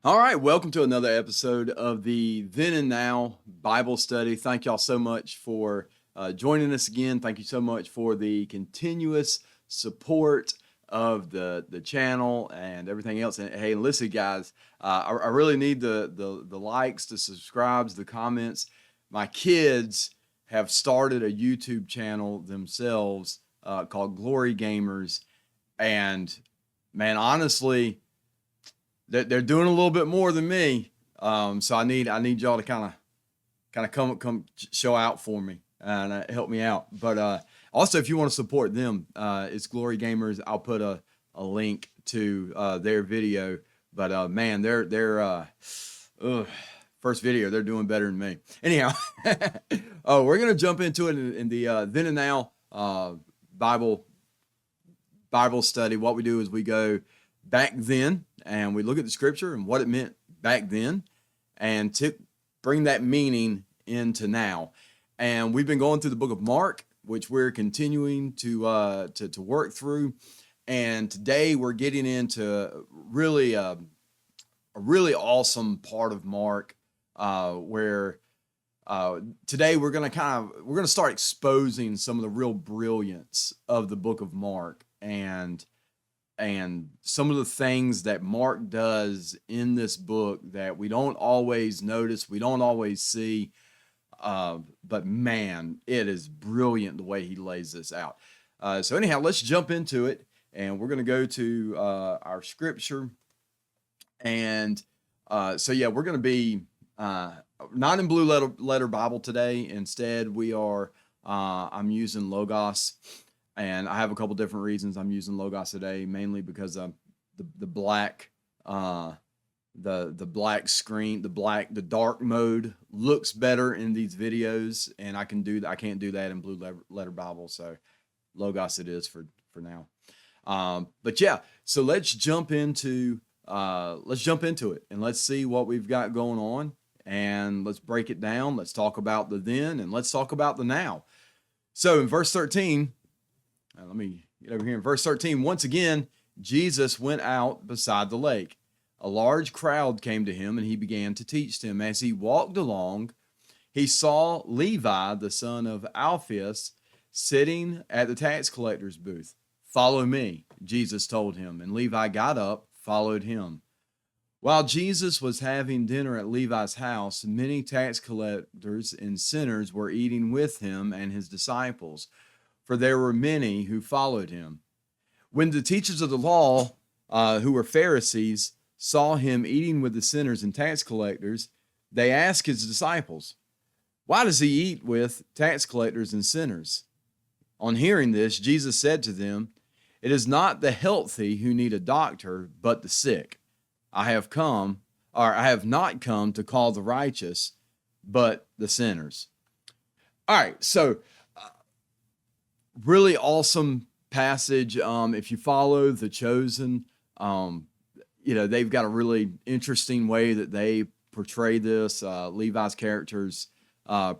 All right, welcome to another episode of the Then and Now Bible Study. Thank y'all so much for joining us again. Thank you so much for the continuous support of the channel and everything else. And hey, listen, guys, I really need the likes, the subscribes, the comments. My kids have started a YouTube channel themselves called Glory Gamers, and man, honestly, they're doing a little bit more than me. So I need y'all to kind of come show out for me and help me out. But also, if you want to support them, it's Glory Gamers. I'll put a link to their video. But man, they're first video, they're doing better than me. Anyhow, we're gonna jump into it in the Then and Now Bible study. What we do is we go back then and we look at the scripture and what it meant back then and to bring that meaning into now. And we've been going through the book of Mark, which we're continuing to work through. And today we're getting into really a really awesome part of Mark, where today we're going to start exposing some of the real brilliance of the book of Mark and some of the things that Mark does in this book that we don't always notice, we don't always see, but man, it is brilliant the way he lays this out. So anyhow, let's jump into it, and we're going to go to our scripture. And so yeah, we're going to be not in Blue Letter Bible today. Instead, we are. I'm using Logos. And I have a couple different reasons I'm using Logos today, mainly because the black the black screen, the dark mode looks better in these videos, and I can't do that in Blue Letter Bible, so Logos it is for now. But yeah, so let's jump into it and let's see what we've got going on, and let's break it down. Let's talk about the then and let's talk about the now. So in verse 13. Let me get over here in verse 13. Once again, Jesus went out beside the lake. A large crowd came to him, and he began to teach them. As he walked along, he saw Levi, the son of Alphaeus, sitting at the tax collector's booth. "Follow me," Jesus told him, and Levi got up, followed him. While Jesus was having dinner at Levi's house, many tax collectors and sinners were eating with him and his disciples, for there were many who followed him. When the teachers of the law, who were Pharisees, saw him eating with the sinners and tax collectors, they asked his disciples, "Why does he eat with tax collectors and sinners?" On hearing this, Jesus said to them, "It is not the healthy who need a doctor, but the sick. I have not come to call the righteous, but the sinners." All right, so really awesome passage. If you follow The Chosen, they've got a really interesting way that they portray this. Levi's character's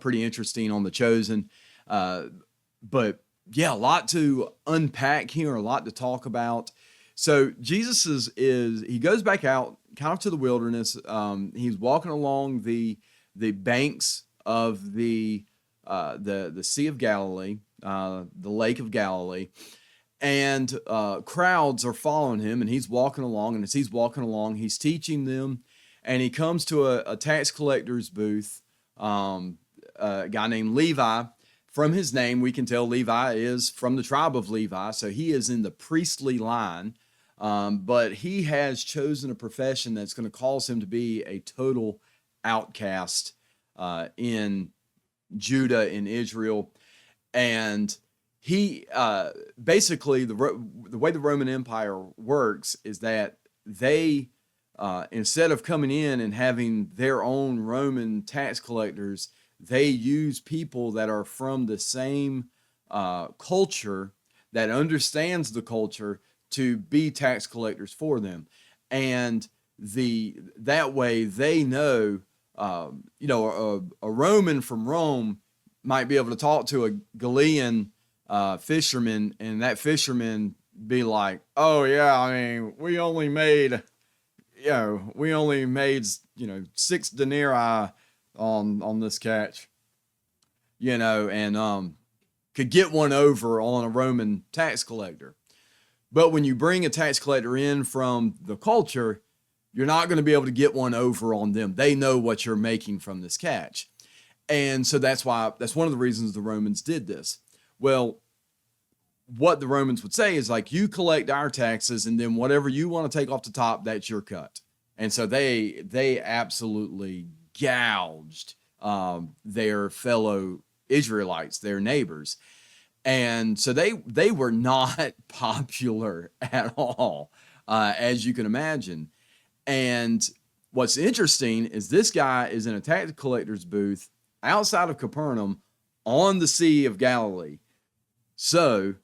pretty interesting on The Chosen. But yeah, a lot to unpack here, a lot to talk about. So Jesus he goes back out kind of to the wilderness. He's walking along the banks of the Sea of Galilee, the Lake of Galilee, and crowds are following him, and he's walking along, and as he's walking along, he's teaching them, and he comes to a tax collector's booth, a guy named Levi. From his name, we can tell Levi is from the tribe of Levi, so he is in the priestly line, but he has chosen a profession that's going to cause him to be a total outcast in Judah, in Israel. And he basically, the way the Roman Empire works is that they, instead of coming in and having their own Roman tax collectors, they use people that are from the same culture, that understands the culture, to be tax collectors for them. And that way they know, a Roman from Rome might be able to talk to a Galilean fisherman, and that fisherman be like, "Oh yeah, I mean, we only made we only made, 6 denarii on this catch, and could get one over on a Roman tax collector. But when you bring a tax collector in from the culture, you're not going to be able to get one over on them. They know what you're making from this catch. And so that's one of the reasons the Romans did this. Well, what the Romans would say is like, you collect our taxes, and then whatever you want to take off the top, that's your cut. And so they absolutely gouged their fellow Israelites, their neighbors. And so they were not popular at all, as you can imagine. And what's interesting is this guy is in a tax collector's booth outside of Capernaum on the Sea of Galilee. So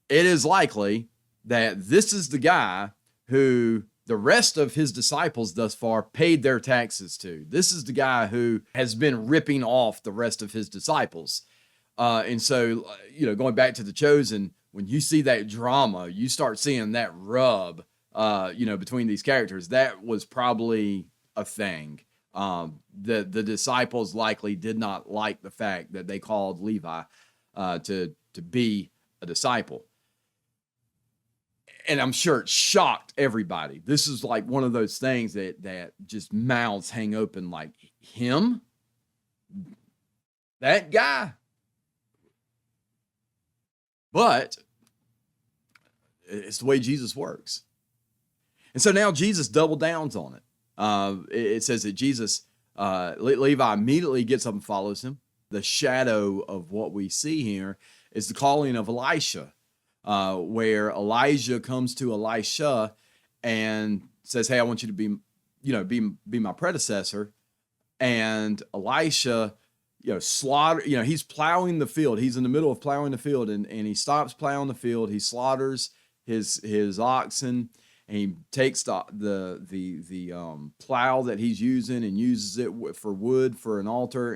it is likely that this is the guy who the rest of his disciples thus far paid their taxes to. This is the guy who has been ripping off the rest of his disciples. And so, going back to The Chosen, when you see that drama, you start seeing that rub, between these characters. That was probably a thing. The disciples likely did not like the fact that they called Levi to be a disciple. And I'm sure it shocked everybody. This is like one of those things that just mouths hang open, like, him? That guy? But it's the way Jesus works. And so now Jesus double downs on it. It says that Levi immediately gets up and follows him. The shadow of what we see here is the calling of Elisha, where Elijah comes to Elisha and says, hey, I want you to be my predecessor. And Elisha, he's plowing the field. He's in the middle of plowing the field, and he stops plowing the field. He slaughters his oxen, and he takes the plow that he's using and uses it for wood for an altar,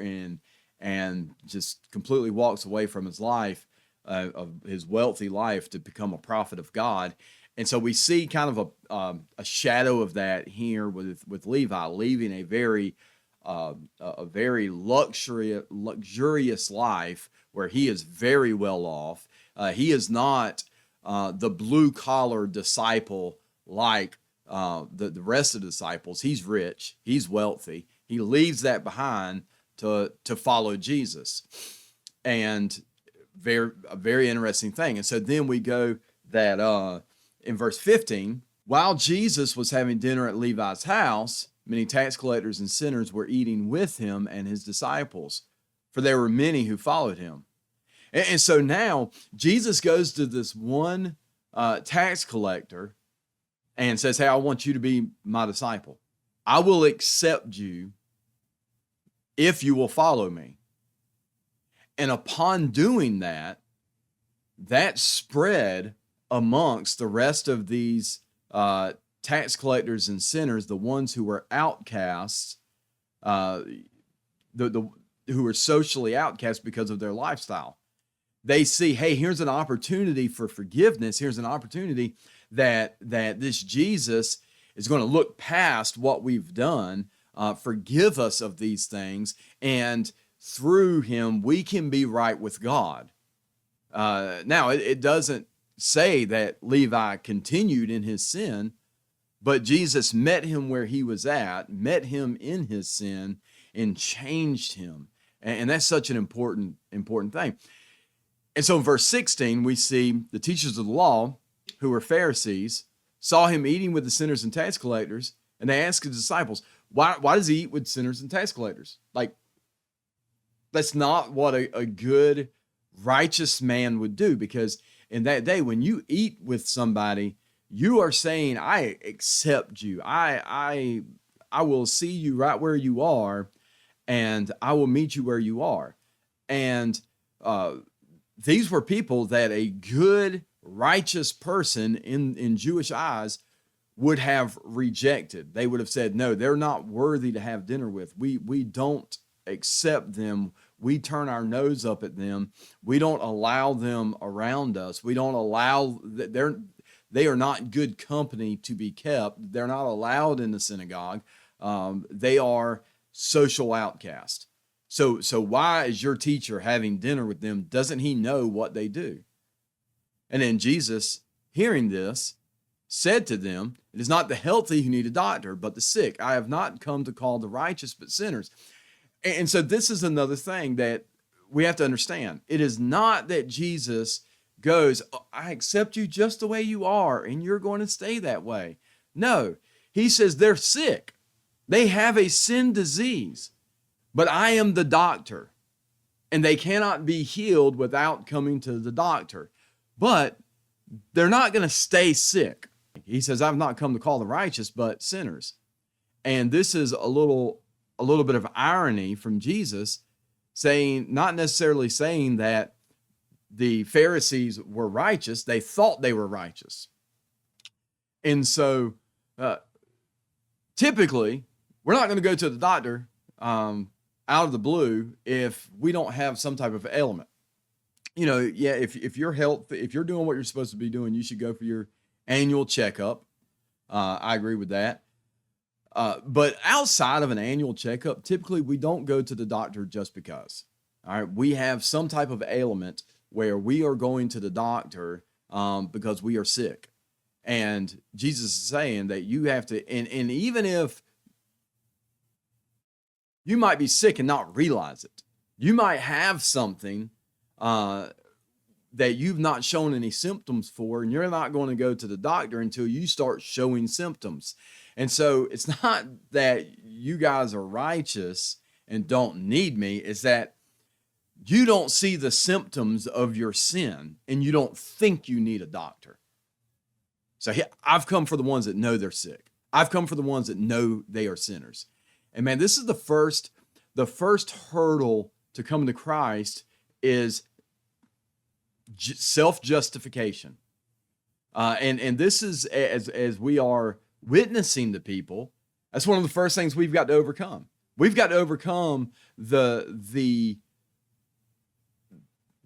and just completely walks away from his life, of his wealthy life, to become a prophet of God. And so we see kind of a shadow of that here with Levi, leaving a very luxurious life where he is very well off. He is not the blue collar disciple like the rest of the disciples. He's rich. He's wealthy. He leaves that behind to follow Jesus, and a very interesting thing. And so then we go that in verse 15, while Jesus was having dinner at Levi's house, many tax collectors and sinners were eating with him and his disciples, for there were many who followed him. And so now Jesus goes to this one tax collector and says, hey, I want you to be my disciple. I will accept you if you will follow me. And upon doing that, that spread amongst the rest of these tax collectors and sinners, the ones who were outcasts, who were socially outcast because of their lifestyle. They see, hey, here's an opportunity for forgiveness. Here's an opportunity that this Jesus is going to look past what we've done, forgive us of these things, and through him we can be right with God. Now, it doesn't say that Levi continued in his sin, but Jesus met him where he was at, met him in his sin, and changed him. And that's such an important thing. And so in verse 16, we see the teachers of the law, who were Pharisees, saw him eating with the sinners and tax collectors, and they asked his disciples, why does he eat with sinners and tax collectors? Like, that's not what a good, righteous man would do, because in that day, when you eat with somebody, you are saying, I accept you. I will see you right where you are, and I will meet you where you are. And these were people that a good, righteous person in Jewish eyes would have rejected. They would have said, no, they're not worthy to have dinner with. We don't accept them. We turn our nose up at them. We don't allow them around us. We don't allow They are not good company to be kept. They're not allowed in the synagogue. They are social outcasts. So why is your teacher having dinner with them? Doesn't he know what they do? And then Jesus, hearing this, said to them, it is not the healthy who need a doctor, but the sick. I have not come to call the righteous, but sinners. And so this is another thing that we have to understand. It is not that Jesus goes, I accept you just the way you are, and you're going to stay that way. No, he says they're sick. They have a sin disease, but I am the doctor, and they cannot be healed without coming to the doctor. But they're not going to stay sick. He says, I've not come to call the righteous, but sinners. And this is a little bit of irony from Jesus, saying, not necessarily saying that the Pharisees were righteous. They thought they were righteous. And so typically, we're not going to go to the doctor out of the blue if we don't have some type of ailment. You know, yeah, if you're doing what you're supposed to be doing, you should go for your annual checkup. I agree with that. But outside of an annual checkup, typically we don't go to the doctor just because. All right, we have some type of ailment where we are going to the doctor because we are sick. And Jesus is saying that you have to, and even if you might be sick and not realize it, you might have something that you've not shown any symptoms for, and you're not going to go to the doctor until you start showing symptoms. And so it's not that you guys are righteous and don't need me, it's that you don't see the symptoms of your sin and you don't think you need a doctor. So I've come for the ones that know they're sick. I've come for the ones that know they are sinners. And man, this is the first hurdle to coming to Christ is self-justification. And this is, as we are witnessing to people, that's one of the first things we've got to overcome. We've got to overcome the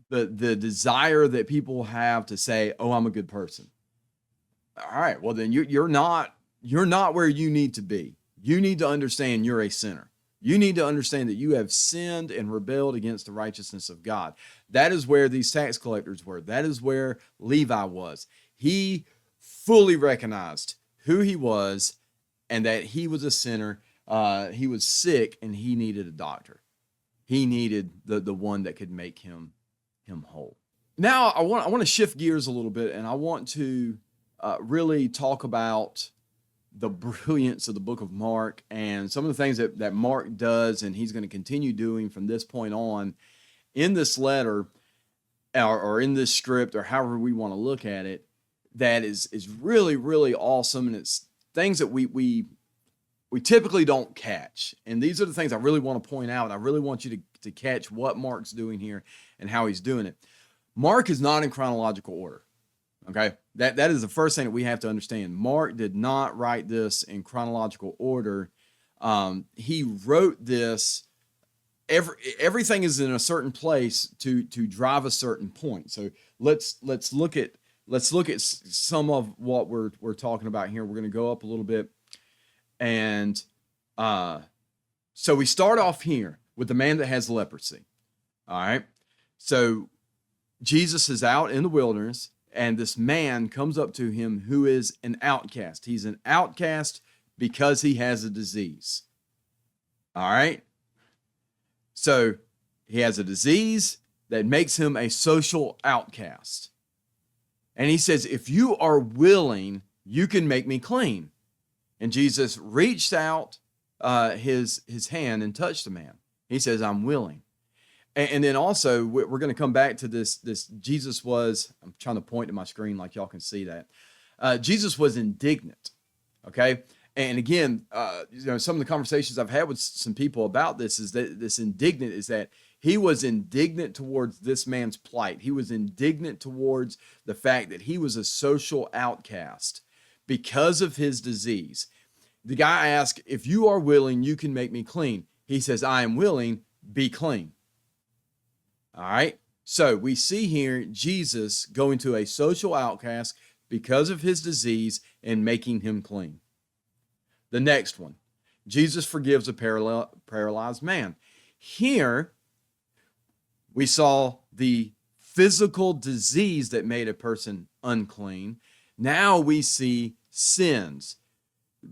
desire that people have to say, oh, I'm a good person. All right, well then you're not where you need to be. You need to understand you're a sinner. You need to understand that you have sinned and rebelled against the righteousness of God. That is where these tax collectors were. That is where Levi was. He fully recognized who he was and that he was a sinner. He was sick and he needed a doctor. He needed the one that could make him whole. Now I want to shift gears a little bit, and I want to really talk about the brilliance of the book of Mark and some of the things that Mark does, and he's going to continue doing from this point on in this letter or in this script, or however we want to look at it, that is really, really awesome. And it's things that we typically don't catch. And these are the things I really want to point out. I really want you to catch what Mark's doing here and how he's doing it. Mark is not in chronological order. Okay, that is the first thing that we have to understand. Mark did not write this in chronological order. He wrote this. Everything is in a certain place to drive a certain point. So let's look at some of what we're talking about here. We're going to go up a little bit, and so we start off here with the man that has leprosy. All right, so Jesus is out in the wilderness. And this man comes up to him who is an outcast. He's an outcast because he has a disease. All right? So he has a disease that makes him a social outcast. And he says, if you are willing, you can make me clean. And Jesus reached out his hand and touched the man. He says, I'm willing. And then also, we're going to come back to this Jesus was, I'm trying to point to my screen like y'all can see that. Jesus was indignant, okay? And again, some of the conversations I've had with some people about this is that this indignant is that he was indignant towards this man's plight. He was indignant towards the fact that he was a social outcast because of his disease. The guy asked, if you are willing, you can make me clean. He says, I am willing, be clean. All right. So we see here Jesus going to a social outcast, because of his disease and making him clean. The next one, Jesus forgives a paralyzed man. Here, we saw the physical disease that made a person unclean. Now we see sins.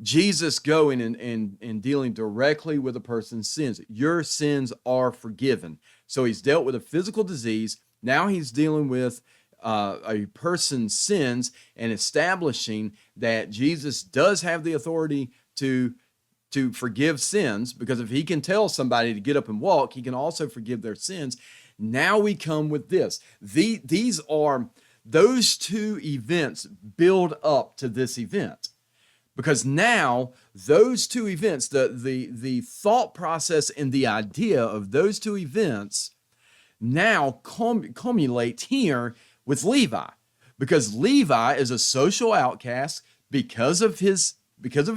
Jesus going and dealing directly with a person's sins. Your sins are forgiven. So he's dealt with a physical disease. Now he's dealing with a person's sins and establishing that Jesus does have the authority to forgive sins, because if he can tell somebody to get up and walk, he can also forgive their sins. Now we come with this. These are those two events build up to this event. Because now those two events, the thought process and the idea of those two events now culminate here with Levi. Because Levi is a social outcast because of his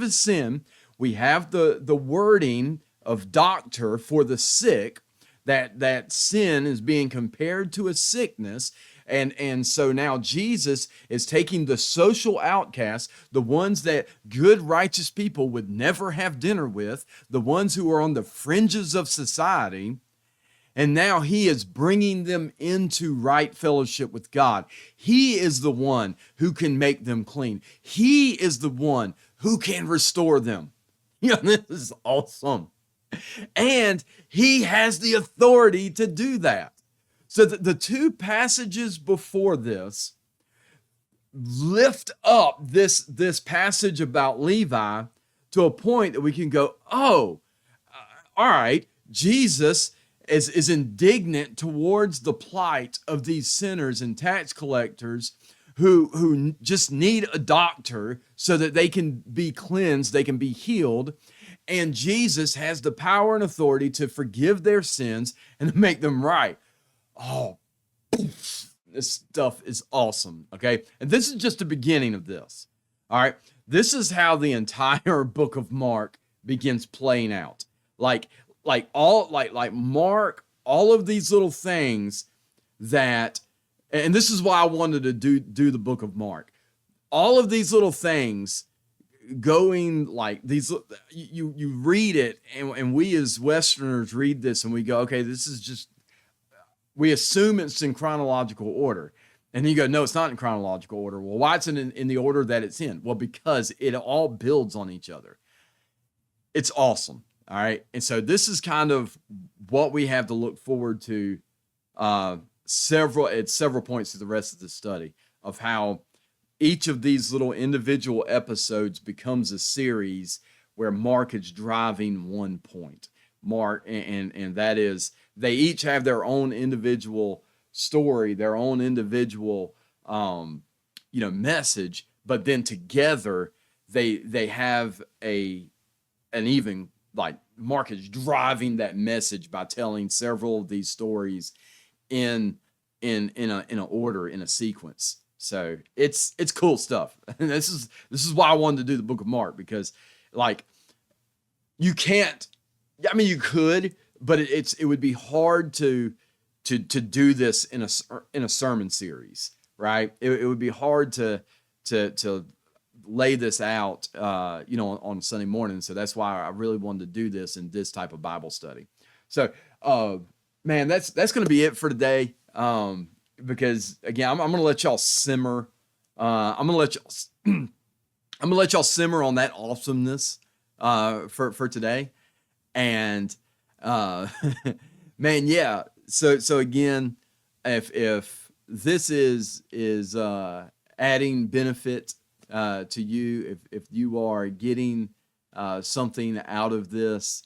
sin. We have the wording of doctor for the sick, that sin is being compared to a sickness. And so now Jesus is taking the social outcasts, the ones that good, righteous people would never have dinner with, the ones who are on the fringes of society, and now he is bringing them into right fellowship with God. He is the one who can make them clean. He is the one who can restore them. This is awesome. And he has the authority to do that. So the two passages before this lift up this passage about Levi to a point that we can go, all right, Jesus is indignant towards the plight of these sinners and tax collectors who just need a doctor so that they can be cleansed, they can be healed. And Jesus has the power and authority to forgive their sins and to make them right. Oh, this stuff is awesome, okay? And this is just the beginning of this, all right? This is how the entire book of Mark begins playing out. Like Mark, all of these little things that, and this is why I wanted to do the book of Mark. All of these little things going like these, you read it, and we as Westerners read this and we go, okay, this is just, we assume it's in chronological order. And you go, no, it's not in chronological order. Well, why it's in the order that it's in? Well, because it all builds on each other. It's awesome. All right. And so this is kind of what we have to look forward to at several points through the rest of the study, of how each of these little individual episodes becomes a series where Mark is driving one point. Mark, and that is, they each have their own individual story, their own individual message, but then together they have an even, like, Mark is driving that message by telling several of these stories in an order, in a sequence. So it's cool stuff. And this is why I wanted to do the book of Mark, because, like, you can't, I mean, you could, but it would be hard to do this in a sermon series, right? It would be hard to lay this out, on Sunday morning. So that's why I really wanted to do this in this type of Bible study. So, man, that's going to be it for today. Because again, I'm going to let y'all simmer. I'm going to let y'all simmer on that awesomeness for today. And man, yeah. So again, if this is adding benefit to you, if you are getting something out of this,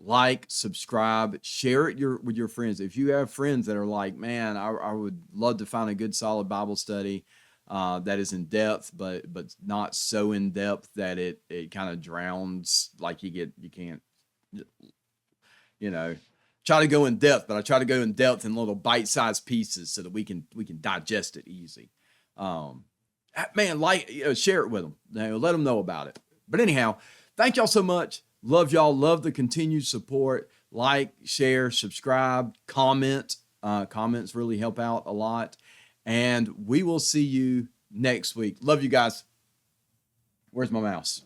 like, subscribe, share it with your friends. If you have friends that are like, man, I would love to find a good solid Bible study that is in depth, but not so in depth that it kind of drowns, like you can't, try to go in depth, but I try to go in depth in little bite-sized pieces so that we can digest it easy. Man, share it with them. Let them know about it. But anyhow, thank y'all so much. Love y'all. Love the continued support. Like, share, subscribe, comment. Comments really help out a lot. And we will see you next week. Love you guys. Where's my mouse?